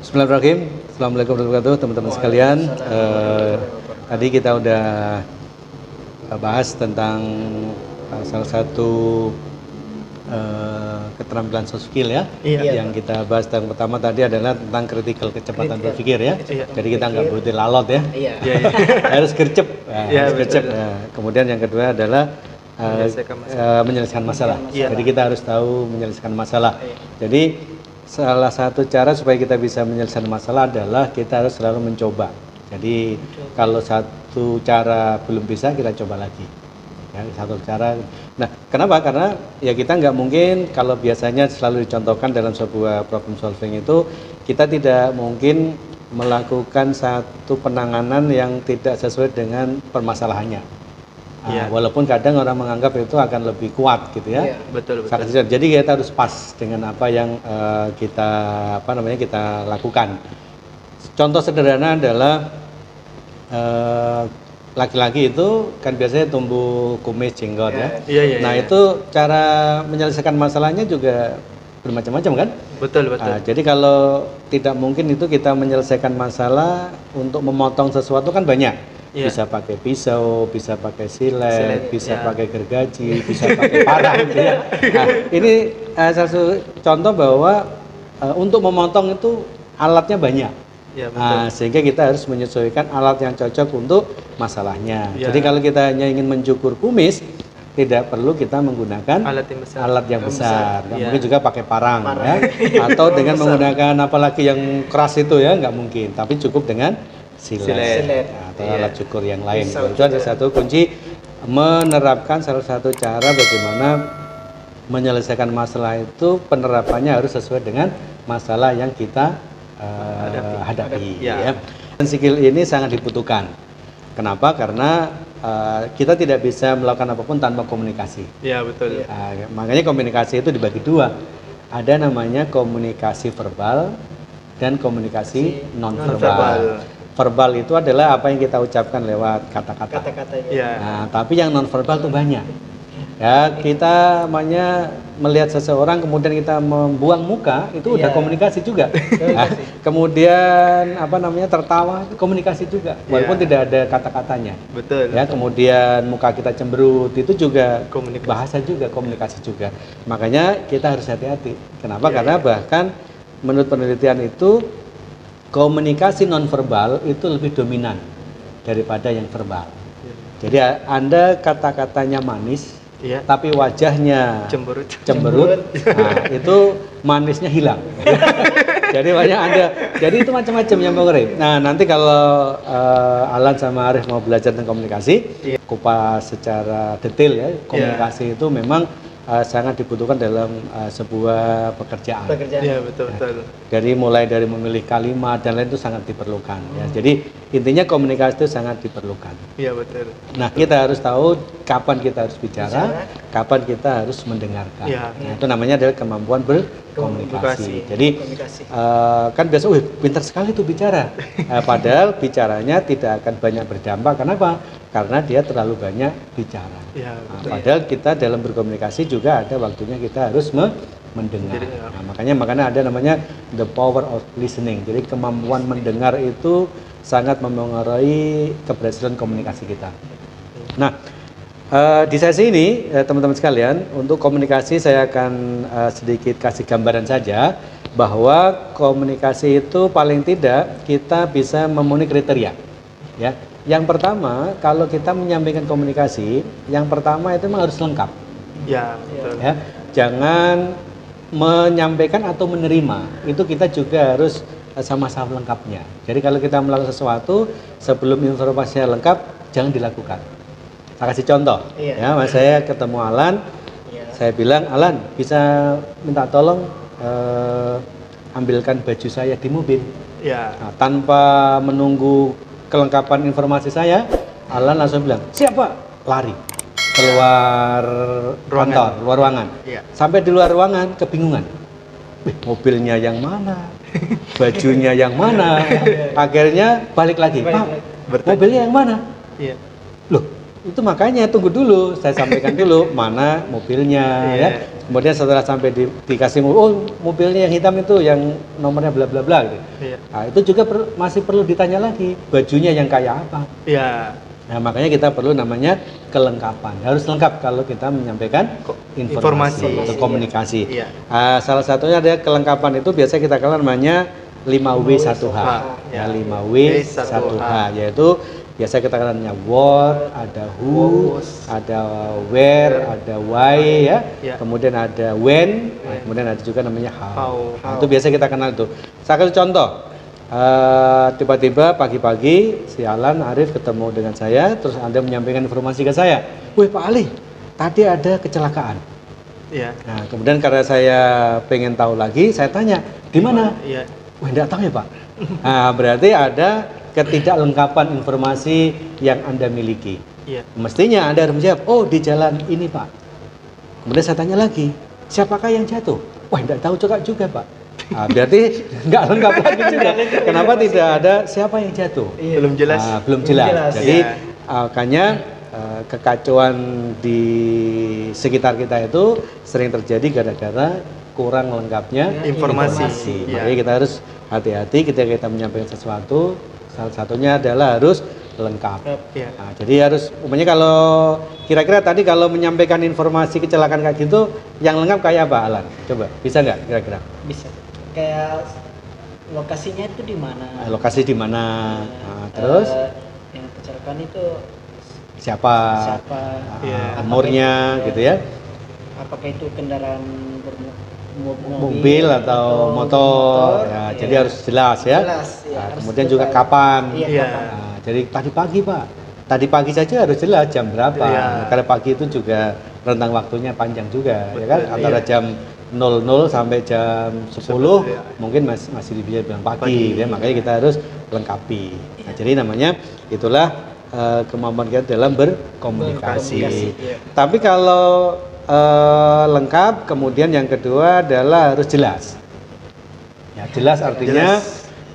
Bismillahirrahmanirrahim. Assalamualaikum warahmatullahi wabarakatuh, teman-teman sekalian. Tadi kita udah bahas tentang salah satu keterampilan soft skill ya. Yang kita bahas yang pertama tadi adalah tentang critical kecepatan berpikir ya. Jadi kita nggak boleh lalot ya. Harus gercep. Harus gercep. Kemudian yang kedua adalah menyelesaikan masalah. Jadi kita harus tahu menyelesaikan masalah. Jadi salah satu cara supaya kita bisa menyelesaikan masalah adalah kita harus selalu mencoba. Jadi kalau satu cara belum bisa, kita coba lagi. Ya, satu cara. Nah, kenapa? Karena ya kita nggak mungkin kalau biasanya selalu dicontohkan dalam sebuah problem solving itu kita tidak mungkin melakukan satu penanganan yang tidak sesuai dengan permasalahannya. Walaupun kadang orang menganggap itu akan lebih kuat gitu ya. Betul. Jadi kita harus pas dengan apa yang kita lakukan. Contoh sederhana adalah laki-laki itu kan biasanya tumbuh kumis jenggot ya. Nah itu cara menyelesaikan masalahnya juga bermacam-macam kan? Betul. Jadi kalau tidak mungkin itu kita menyelesaikan masalah untuk memotong sesuatu kan banyak. Bisa pakai pisau, bisa pakai silet, bisa pakai gergaji, bisa pakai parang gitu ya. Nah, ini salah satu contoh bahwa untuk memotong itu alatnya banyak. Sehingga kita harus menyesuaikan alat yang cocok untuk masalahnya. Jadi kalau kita hanya ingin mencukur kumis, tidak perlu kita menggunakan alat yang besar. Mungkin juga pakai parang. Ya. Atau dengan menggunakan apalagi yang keras itu ya, nggak mungkin. Tapi cukup dengan silet. Atau alat cukur yang lain. Itu ada satu kunci menerapkan salah satu cara bagaimana menyelesaikan masalah itu, penerapannya harus sesuai dengan masalah yang kita hadapi. Ya. Dan skill ini sangat dibutuhkan. Kenapa? Karena kita tidak bisa melakukan apapun tanpa komunikasi. Betul. Makanya komunikasi itu dibagi dua. Ada namanya komunikasi verbal dan komunikasi non-verbal. Verbal itu adalah apa yang kita ucapkan lewat kata-kata. Nah, tapi yang non-verbal itu banyak. Ya, kita melihat seseorang kemudian kita membuang muka itu udah komunikasi juga. Nah, kemudian tertawa itu komunikasi juga walaupun tidak ada kata-katanya. Betul. Ya, kemudian muka kita cemberut itu juga bahasa juga, komunikasi juga. Makanya kita harus hati-hati. Kenapa? Karena bahkan menurut penelitian itu komunikasi nonverbal itu lebih dominan daripada yang verbal. Jadi Anda kata-katanya manis, tapi wajahnya cemberut. Nah, itu manisnya hilang. Jadi banyak jadi itu macam-macam yang mengenai. Nah, nanti kalau Alan sama Arif mau belajar tentang komunikasi, kupas secara detail ya. Komunikasi itu memang sangat dibutuhkan dalam sebuah pekerjaan. Betul. Mulai dari memilih kalimat dan lain itu sangat diperlukan. Ya. Jadi intinya komunikasi itu sangat diperlukan. Betul. Nah, kita harus tahu kapan kita harus bicara, kapan kita harus mendengarkan. Nah, itu namanya adalah kemampuan berkomunikasi. Jadi kan biasa, pintar sekali tuh bicara. Padahal bicaranya tidak akan banyak berdampak. Kenapa? Karena dia terlalu banyak bicara. Padahal kita dalam berkomunikasi juga ada waktunya kita harus mendengar. Nah, makanya ada namanya the power of listening. Jadi kemampuan mendengar itu sangat memengaruhi keberhasilan komunikasi kita. Nah, di sesi ini teman-teman sekalian, untuk komunikasi saya akan sedikit kasih gambaran saja bahwa komunikasi itu paling tidak kita bisa memenuhi kriteria. Ya. Yang pertama, kalau kita menyampaikan komunikasi, yang pertama itu memang harus lengkap. Betul. Ya, jangan menyampaikan atau menerima, itu kita juga harus sama-sama lengkapnya. Jadi kalau kita melakukan sesuatu sebelum informasinya lengkap, jangan dilakukan. Saya kasih contoh. Ya, saya ketemu Alan, saya bilang, Alan bisa minta tolong ambilkan baju saya di mobil. Nah, tanpa menunggu kelengkapan informasi saya, Alan langsung bilang, siapa? Lari keluar kantor, luar ruangan. Sampai di luar ruangan kebingungan. Mobilnya yang mana? Bajunya yang mana? Akhirnya balik lagi, Pak, mobilnya yang mana? Loh, itu makanya tunggu dulu, saya sampaikan dulu mana mobilnya ya. Kemudian setelah sampai dikasih mobilnya yang hitam itu yang nomornya bla bla bla gitu. Iya. Nah, itu juga masih perlu ditanya lagi bajunya yang kayak apa. Iya. Nah, makanya kita perlu namanya kelengkapan. Harus lengkap kalau kita menyampaikan informasi atau komunikasi. Iya. Salah satunya ada kelengkapan itu biasa kita kenal namanya 5W1H. Ya, 5W1H yaitu biasa kita kenalnya what, ada who, ada where, ada why ya. Kemudian ada when, kemudian ada juga namanya how. Nah, itu biasa kita kenal itu. Saya kasih contoh. Tiba-tiba pagi-pagi si Alan Arif ketemu dengan saya, terus Anda menyampaikan informasi ke saya, "Wih Pak Ali, tadi ada kecelakaan." Iya. Nah, kemudian karena saya pengen tahu lagi, saya tanya, "Di mana?" Iya. "Wah, enggak tahu ya Pak." Nah, berarti ada ketidaklengkapan informasi yang Anda miliki. Iya. Mestinya Anda harus menjawab, "Oh, di jalan ini Pak." Kemudian saya tanya lagi, "Siapakah yang jatuh?" "Wah, enggak tahu juga Pak." Nah, berarti nggak lengkap lagi juga. Kenapa tidak ada siapa yang jatuh? Belum jelas. Belum jelas. Jadi makanya kekacauan di sekitar kita itu sering terjadi gara-gara kurang lengkapnya informasi. Makanya kita harus hati-hati ketika kita menyampaikan sesuatu. Salah satunya adalah harus lengkap. Nah, jadi harus, umumnya kalau kira-kira tadi kalau menyampaikan informasi kecelakaan kayak gitu, yang lengkap kayak apa Alan? Coba, bisa nggak kira-kira? Bisa. Kayak lokasinya itu di mana? Lokasi di mana? Nah, terus yang kecelakaan itu siapa? Umurnya gitu ya? Apakah itu kendaraan mobil atau motor? Ya, jadi harus jelas ya. Nah, kemudian juga kapan? Nah, jadi tadi pagi Pak. Tadi pagi saja harus jelas jam berapa. Karena pagi itu juga rentang waktunya panjang juga, ya kan? Antara jam 00 sampai jam 10 mungkin masih bisa bilang pagi. Ya, makanya kita harus lengkapi. Nah, jadi namanya itulah kemampuan kita dalam berkomunikasi. Tapi kalau lengkap, kemudian yang kedua adalah harus jelas. Ya, jelas artinya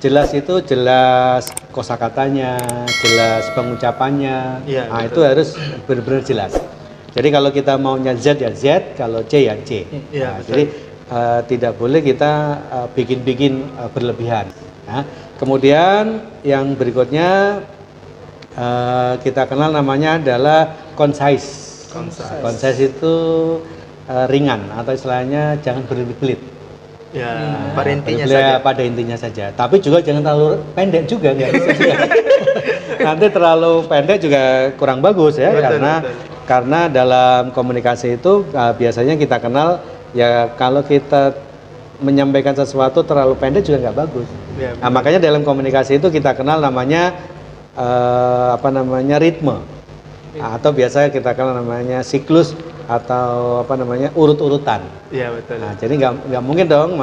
jelas itu jelas kosakatanya, jelas pengucapannya. Nah, itu harus benar-benar jelas. Jadi kalau kita maunya Z ya Z, kalau C ya C. Nah, jadi tidak boleh kita bikin-bikin berlebihan. Nah, kemudian yang berikutnya kita kenal namanya adalah concise. Concise itu ringan atau istilahnya jangan berbelit-belit. Ya, pada intinya saja. Pada intinya saja. Tapi juga jangan terlalu pendek juga, nggak bisa juga. Nanti terlalu pendek juga kurang bagus ya, karena dalam komunikasi itu biasanya kita kenal ya kalau kita menyampaikan sesuatu terlalu pendek juga nggak bagus. Nah, makanya dalam komunikasi itu kita kenal namanya ritme. Atau biasa kita kenal namanya siklus atau urut-urutan. Iya, betul. Nah, jadi nggak mungkin dong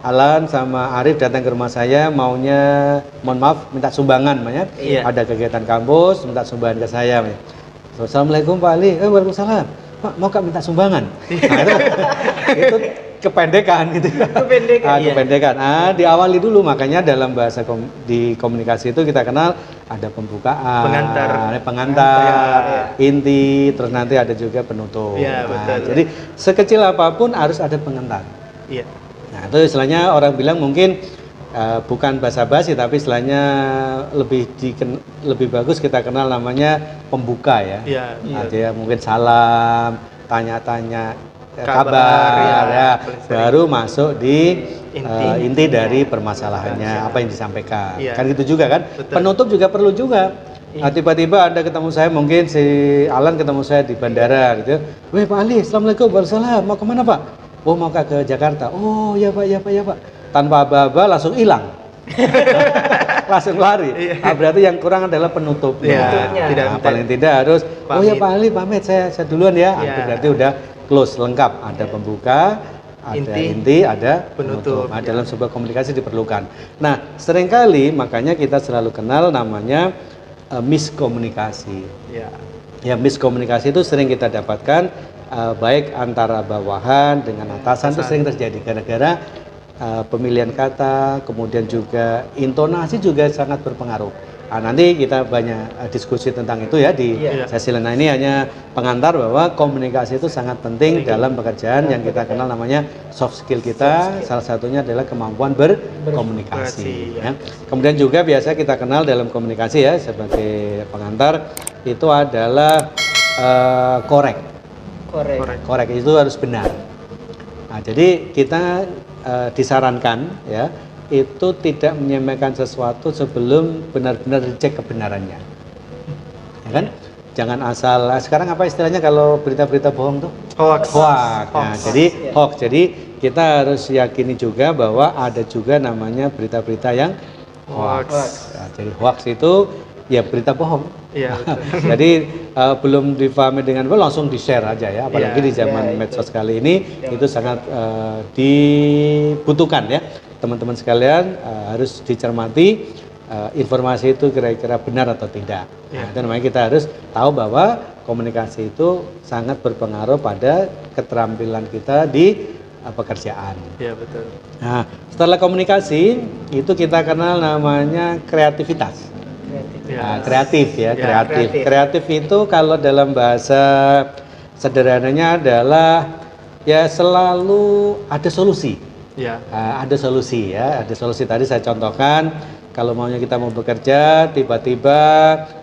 Alan sama Arif datang ke rumah saya maunya mohon maaf minta sumbangan ada kegiatan kampus minta sumbangan ke saya. Assalamualaikum Pak Ali. Waalaikumsalam. Pak, mau Kak minta sumbangan? Nah, itu kependekan gitu. Kependekan. Diawali dulu, makanya dalam bahasa di komunikasi itu kita kenal ada pembukaan, pengantar, inti, terus nanti ada juga penutup. Jadi sekecil apapun harus ada pengantar. Nah, itu istilahnya orang bilang mungkin bukan basa-basi, tapi istilahnya lebih bagus kita kenal namanya pembuka ya. Jadi mungkin salam, tanya-tanya kabar, baru masuk di inti dari permasalahannya, apa yang disampaikan. Kan gitu juga kan. Penutup juga perlu juga. Nah, tiba-tiba Anda ketemu saya, mungkin si Alan ketemu saya di bandara gitu. "Weh Pak Ali, Assalamualaikum, waalaikumsalam. Mau kemana Pak?" "Oh, mau ke Jakarta." "Oh ya Pak. Tanpa aba-aba langsung hilang. Langsung lari. Berarti yang kurang adalah penutupnya. Paling tidak harus pamit. "Oh ya Pak Ali, pamit, saya duluan ya." Berarti udah close, lengkap. Ada pembuka, ada inti, ada penutup. Nah, dalam sebuah komunikasi diperlukan. Nah, seringkali makanya kita selalu kenal namanya miskomunikasi. Ya, miskomunikasi itu sering kita dapatkan baik antara bawahan dengan atasan itu sering terjadi gara-gara pemilihan kata, kemudian juga intonasi juga sangat berpengaruh. Nanti kita banyak diskusi tentang itu ya di sesi lain. Nah, ini hanya pengantar bahwa komunikasi itu sangat penting dalam pekerjaan yang kita kenal namanya soft skill kita. Salah satunya adalah kemampuan berkomunikasi. Ya. Kemudian juga biasa kita kenal dalam komunikasi ya sebagai pengantar itu adalah korek. Korek itu harus benar. Nah, jadi kita disarankan ya itu tidak menyampaikan sesuatu sebelum benar-benar dicek kebenarannya, ya kan? Jangan asal. Sekarang apa istilahnya kalau berita-berita bohong tuh? Hoax. Nah, jadi hoax. Jadi kita harus yakini juga bahwa ada juga namanya berita-berita yang hoax. Nah, jadi hoax itu ya berita bohong. Iya. Jadi belum difahami dengan benar langsung di-share aja ya. Apalagi di zaman medsos kali ini itu sangat dibutuhkan ya. Teman-teman sekalian harus dicermati informasi itu kira-kira benar atau tidak. Nah, itu namanya kita harus tahu bahwa komunikasi itu sangat berpengaruh pada keterampilan kita di pekerjaan. Iya, betul. Nah, setelah komunikasi itu kita kenal namanya kreativitas. Kreatif. Kreatif itu kalau dalam bahasa sederhananya adalah ya selalu ada solusi. Ada solusi ya, ada solusi. Tadi saya contohkan kalau maunya kita mau bekerja, tiba-tiba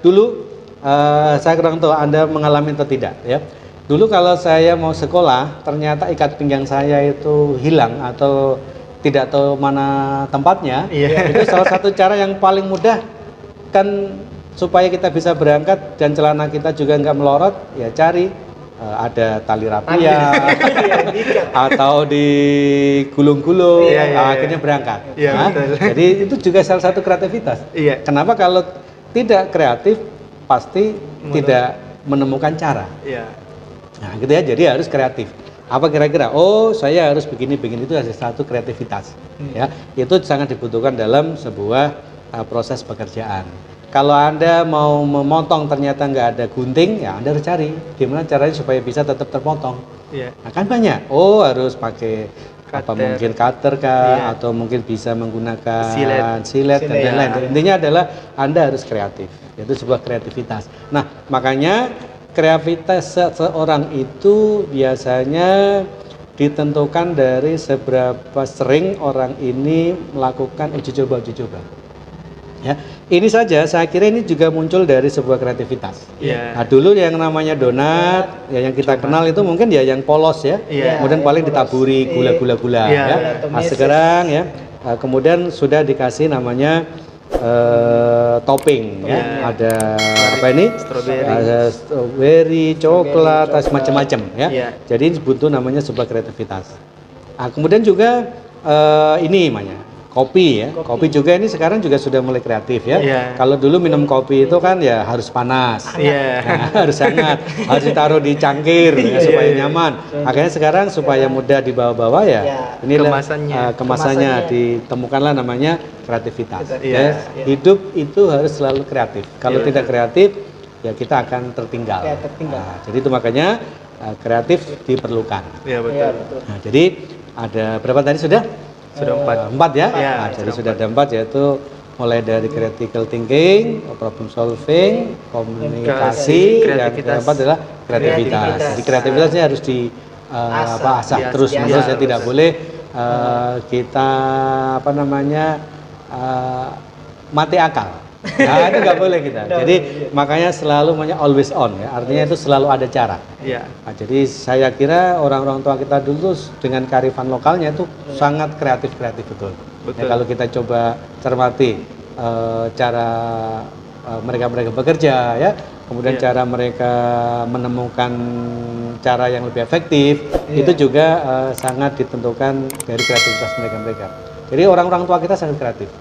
dulu saya kurang tahu Anda mengalami atau tidak ya. Dulu kalau saya mau sekolah, ternyata ikat pinggang saya itu hilang atau tidak tahu mana tempatnya. Itu salah satu cara yang paling mudah kan supaya kita bisa berangkat dan celana kita juga nggak melorot, ya cari ada tali rapia atau digulung-gulung, akhirnya berangkat. Jadi itu juga salah satu kreativitas. Kenapa kalau tidak kreatif pasti tidak menemukan cara. Nah, gitu ya. Jadi harus kreatif. Apa kira-kira? Oh, saya harus begini itu ada satu kreativitas. Ya, itu sangat dibutuhkan dalam sebuah proses pekerjaan. Kalau Anda mau memotong ternyata nggak ada gunting, ya Anda harus cari gimana caranya supaya bisa tetap terpotong. Nah, kan banyak. Oh, harus pakai apa mungkin cutter kah, atau mungkin bisa menggunakan silet dan lain-lain. Intinya adalah Anda harus kreatif. Itu sebuah kreativitas. Nah, makanya kreativitas seseorang itu biasanya ditentukan dari seberapa sering orang ini melakukan uji coba. Ya, ini saja saya kira ini juga muncul dari sebuah kreativitas. Nah, dulu yang namanya donat, ya yang kita kenal itu mungkin ya yang polos ya, kemudian paling ditaburi gula-gula ya. Nah, sekarang ya, kemudian sudah dikasih namanya topping ya, ada apa ini? Strawberry, coklat, macam-macam ya. Jadi butuh namanya sebuah kreativitas. Nah, kemudian juga ini namanya kopi ya. Kopi juga ini sekarang juga sudah mulai kreatif ya. Kalau dulu minum kopi itu kan ya harus panas, nah, harus hangat, harus ditaruh di cangkir ya, supaya nyaman. Akhirnya sekarang supaya mudah dibawa-bawa ya, inilah kemasannya ditemukanlah namanya kreativitas. Ya. Hidup itu harus selalu kreatif. Kalau tidak kreatif ya kita akan tertinggal. Nah, jadi itu makanya kreatif diperlukan. Nah, jadi ada berapa tadi sudah? Sudah 4 ya? Nah, jadi sudah ada 4 yaitu mulai dari critical thinking, problem solving, komunikasi, dan keempat adalah kreativitas. Jadi kreativitasnya harus diasah terus-menerus ya, tidak boleh kita mati akal. Nah, itu nggak boleh kita. Jadi makanya selalu always on ya. Artinya itu selalu ada cara. Nah, jadi saya kira orang-orang tua kita dulu dengan kearifan lokalnya itu sangat kreatif betul. Ya, kalau kita coba cermati cara mereka bekerja ya, kemudian cara mereka menemukan cara yang lebih efektif, itu juga sangat ditentukan dari kreativitas mereka. Jadi orang-orang tua kita sangat kreatif.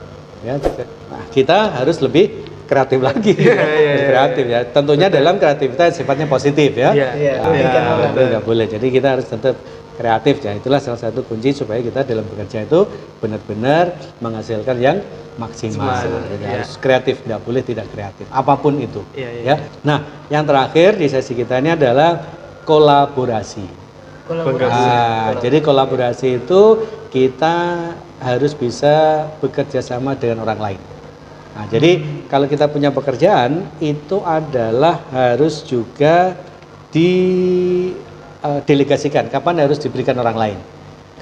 Ya, nah, kita harus lebih kreatif lagi, kreatif ya. Tentunya dalam kreativitas sifatnya positif ya. Nggak boleh. Jadi kita harus tetap kreatif ya. Itulah salah satu kunci supaya kita dalam bekerja itu benar-benar menghasilkan yang maksimal. Jadi harus kreatif, tidak boleh tidak kreatif. Apapun itu. Ya. Nah, yang terakhir di sesi kita ini adalah kolaborasi. Jadi kolaborasi itu kita harus bisa bekerja sama dengan orang lain. Nah, jadi kalau kita punya pekerjaan itu adalah harus juga didelegasikan. Kapan harus diberikan orang lain?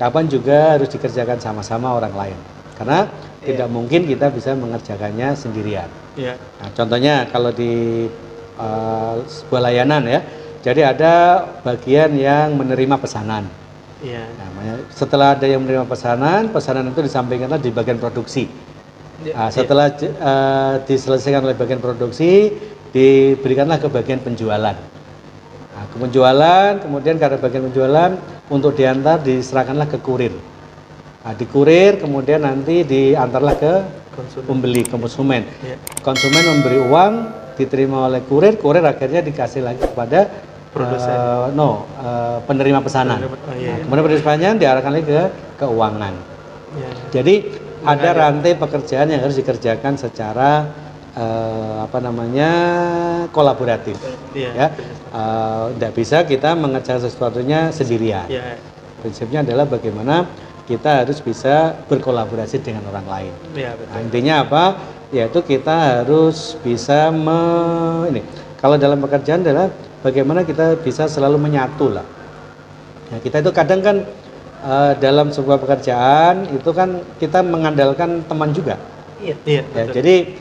Kapan juga harus dikerjakan sama-sama orang lain? Karena tidak mungkin kita bisa mengerjakannya sendirian. Nah, contohnya kalau di sebuah layanan ya, jadi ada bagian yang menerima pesanan. Namanya setelah ada yang menerima pesanan itu disampaikanlah di bagian produksi. Setelah diselesaikan oleh bagian produksi, diberikanlah ke bagian penjualan. Ke penjualan, kemudian karena bagian penjualan untuk diantar diserahkanlah ke kurir. Di kurir kemudian nanti diantarlah ke pembeli, ke konsumen. Konsumen memberi uang, diterima oleh kurir, kurir akhirnya dikasih lagi kepada penerima pesanan. Kemudian penerima pesanan diarahkan lagi ke keuangan. Jadi ada rantai pekerjaan yang harus dikerjakan secara kolaboratif. Tidak bisa kita mengerjakan sesuatunya sendirian. Prinsipnya adalah bagaimana kita harus bisa berkolaborasi dengan orang lain. Nah, intinya apa? Yaitu kita harus bisa kalau dalam pekerjaan adalah bagaimana kita bisa selalu menyatu lah. Nah, kita itu kadang kan dalam sebuah pekerjaan itu kan kita mengandalkan teman juga. Jadi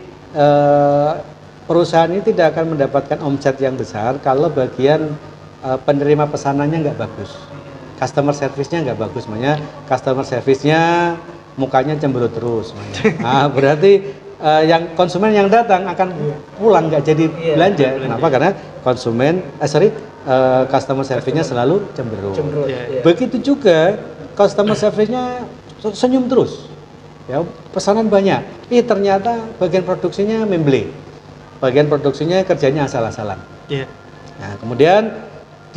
perusahaan ini tidak akan mendapatkan omset yang besar kalau bagian penerima pesanannya nggak bagus, customer service-nya nggak bagus, makanya customer service-nya mukanya cemberut terus. Nah, berarti yang konsumen yang datang akan pulang nggak jadi belanja. Kenapa? Karena customer service-nya selalu cemberut. Begitu juga customer service-nya senyum terus. Ya, pesanan banyak. Ternyata bagian produksinya memble. Bagian produksinya kerjanya asal-asalan. Nah, kemudian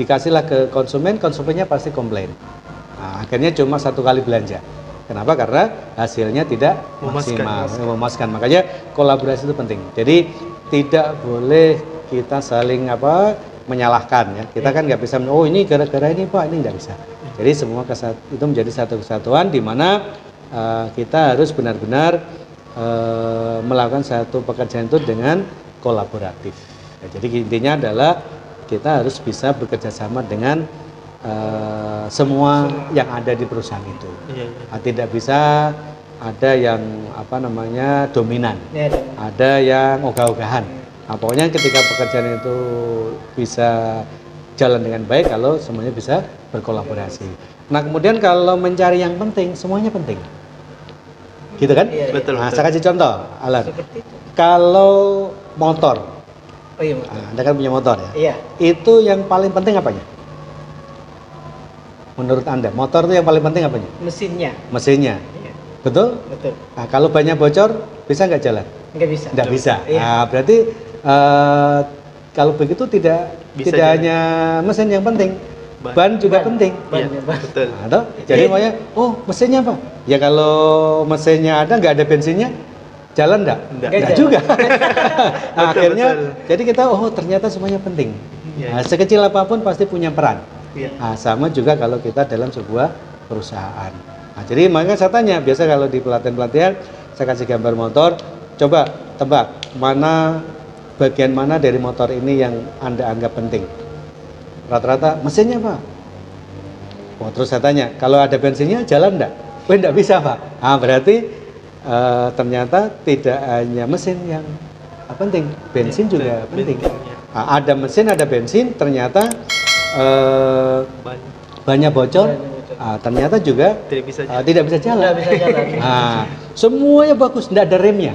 dikasihlah ke konsumen, konsumennya pasti komplain. Nah, akhirnya cuma satu kali belanja. Kenapa? Karena hasilnya tidak maksimal, memuaskan. Makanya kolaborasi itu penting. Jadi tidak boleh kita saling menyalahkan ya. Kita kan nggak bisa, oh ini gara-gara ini Pak, ini nggak bisa. Jadi semua itu menjadi satu kesatuan di mana kita harus benar-benar melakukan satu pekerjaan itu dengan kolaboratif. Ya, jadi intinya adalah kita harus bisa bekerja sama dengan semua yang ada di perusahaan itu. Tidak bisa ada yang dominan, ada yang ogah-ogahan. Nah, pokoknya ketika pekerjaan itu bisa jalan dengan baik kalau semuanya bisa berkolaborasi. Nah, kemudian kalau mencari yang penting, semuanya penting. Gitu kan? Betul. Nah, saya kasih contoh, Alan. Kalau motor, Anda kan punya motor ya? Itu yang paling penting apanya? Menurut Anda, motor itu yang paling penting apanya? Mesinnya. Betul? Betul. Nah, kalau bannya bocor, bisa nggak jalan? Nggak bisa. Nggak bisa. Nah, berarti kalau begitu tidak hanya mesin yang penting, ban juga penting. Betul. Nah, jadi makanya, mesinnya apa? Ya kalau mesinnya ada, nggak ada bensinnya, jalan nggak juga. Nah, akhirnya, jadi kita, ternyata semuanya penting. Nah, sekecil apapun pasti punya peran. Nah, sama juga kalau kita dalam sebuah perusahaan. Nah, jadi makanya saya tanya, biasa kalau di pelatihan-pelatihan, saya kasih gambar motor, coba tebak, bagian mana dari motor ini yang Anda anggap penting? Rata-rata, mesinnya Pak. Terus saya tanya, kalau ada bensinnya jalan enggak? Enggak bisa Pak. Nah, berarti ternyata tidak hanya mesin yang penting, bensin juga penting. Nah, ada mesin, ada bensin, ternyata banyak bocor, ternyata juga tidak bisa jalan. Nah, semuanya bagus, tidak ada remnya.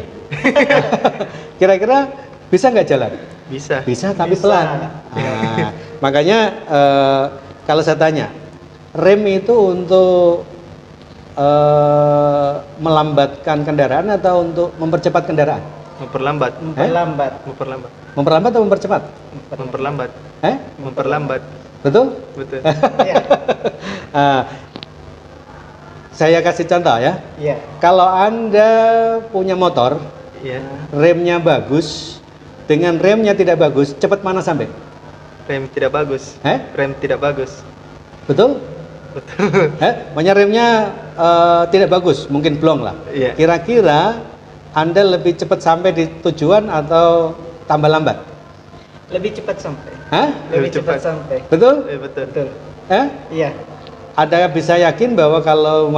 Kira-kira bisa nggak jalan? Bisa tapi pelan. Nah, makanya kalau saya tanya, rem itu untuk melambatkan kendaraan atau untuk mempercepat kendaraan? Memperlambat. Memperlambat atau mempercepat? Memperlambat. Betul? Saya kasih contoh ya. Kalau Anda punya motor, remnya bagus, dengan remnya tidak bagus, cepat mana sampai? Rem tidak bagus. Rem tidak bagus. Betul? Makanya remnya tidak bagus, mungkin blong lah. Kira-kira Anda lebih cepat sampai di tujuan atau tambah lambat? Lebih cepat sampai. Hah? Lebih cepat sampai. Betul? Betul. Betul. Iya. Anda bisa yakin bahwa kalau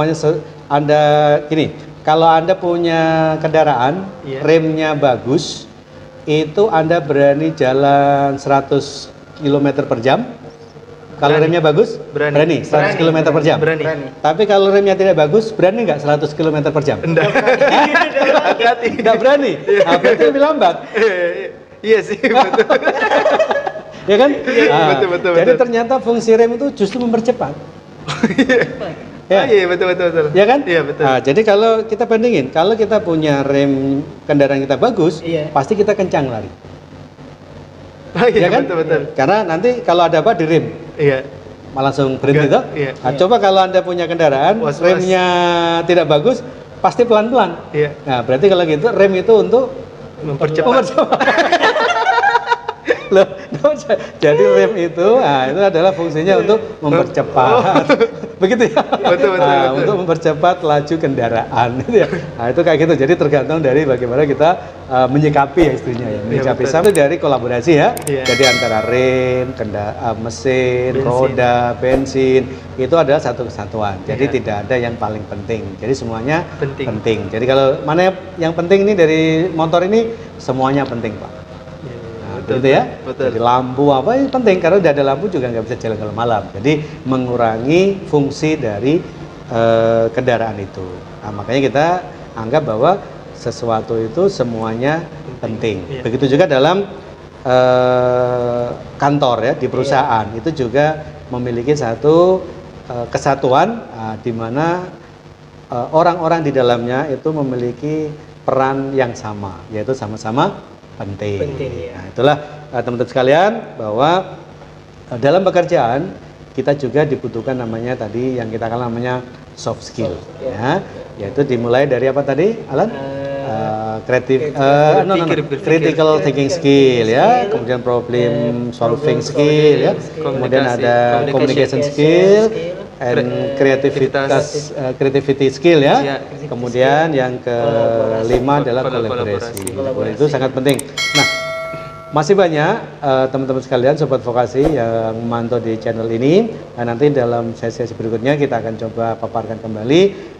Anda gini, kalau Anda punya kendaraan, remnya bagus, itu Anda berani jalan 100 km per jam. Kalau remnya bagus, berani 100 km per jam. Berani. Tapi kalau remnya tidak bagus, berani nggak 100 km per jam? Enggak. Hati-hati. Nggak berani. Nah, berarti lebih lambat. Iya sih, betul. Ya kan? Betul. Jadi ternyata fungsi rem itu justru mempercepat. Ya. Iya, betul. Ya kan? Iya, betul. Nah, jadi kalau kita bandingin, kalau kita punya rem kendaraan kita bagus, pasti kita kencang lari. Iya, Ya kan? Betul. Karena nanti kalau ada apa di rem, langsung berhenti toh. Nah, coba kalau Anda punya kendaraan, remnya tidak bagus, pasti pelan-pelan. Nah, berarti kalau gitu rem itu untuk mempercepat. Loh, jadi rem itu, itu adalah fungsinya untuk mempercepat, begitu ya? Betul. Untuk mempercepat laju kendaraan, gitu ya. Nah, itu kayak gitu. Jadi tergantung dari bagaimana kita menyikapi ya istrinya ya, menyikapi sampai dari kolaborasi ya. Jadi antara rem, mesin, roda, bensin itu adalah satu kesatuan. Jadi tidak ada yang paling penting. Jadi semuanya penting. Jadi kalau mana yang penting ini dari motor ini semuanya penting, Pak. Gitu ya. Jadi lampu apa ini penting karena tidak ada lampu juga nggak bisa jalan kalau malam. Jadi mengurangi fungsi dari kendaraan itu. Nah, makanya kita anggap bahwa sesuatu itu semuanya penting. Begitu juga dalam kantor ya di perusahaan itu juga memiliki satu kesatuan di mana orang-orang di dalamnya itu memiliki peran yang sama, yaitu sama-sama penting. Nah, itulah teman-teman sekalian bahwa dalam pekerjaan kita juga dibutuhkan namanya tadi yang kita kenal namanya soft skill, ya, yaitu dimulai dari apa tadi, Alan? Critical thinking skill, ya, kemudian problem solving skill, ya, kemudian ada communication skill, and creativity skill ya. Kemudian yang kelima adalah kolaborasi. Itu sangat penting. Nah, masih banyak teman-teman sekalian sobat vokasi yang memantau di channel ini. Dan nanti dalam sesi berikutnya kita akan coba paparkan kembali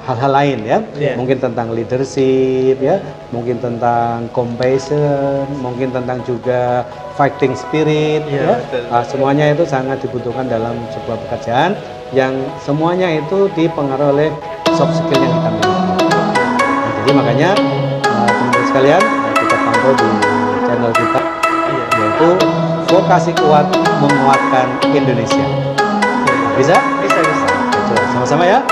hal-hal lain ya. Mungkin tentang leadership ya, mungkin tentang compassion, mungkin tentang juga fighting spirit ya. Semuanya itu sangat dibutuhkan dalam sebuah pekerjaan yang semuanya itu dipengaruhi oleh soft skill yang kita miliki. Nah, jadi makanya teman-teman sekalian kita pantau di channel kita yaitu Vokasi Kuat Menguatkan Indonesia. Bisa? Coba sama-sama ya.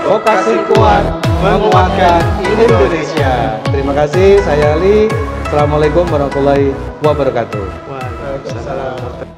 Vokasi Kuat Menguatkan Indonesia. Terima kasih, saya Ali. Assalamualaikum warahmatullahi wabarakatuh. Waalaikumsalam.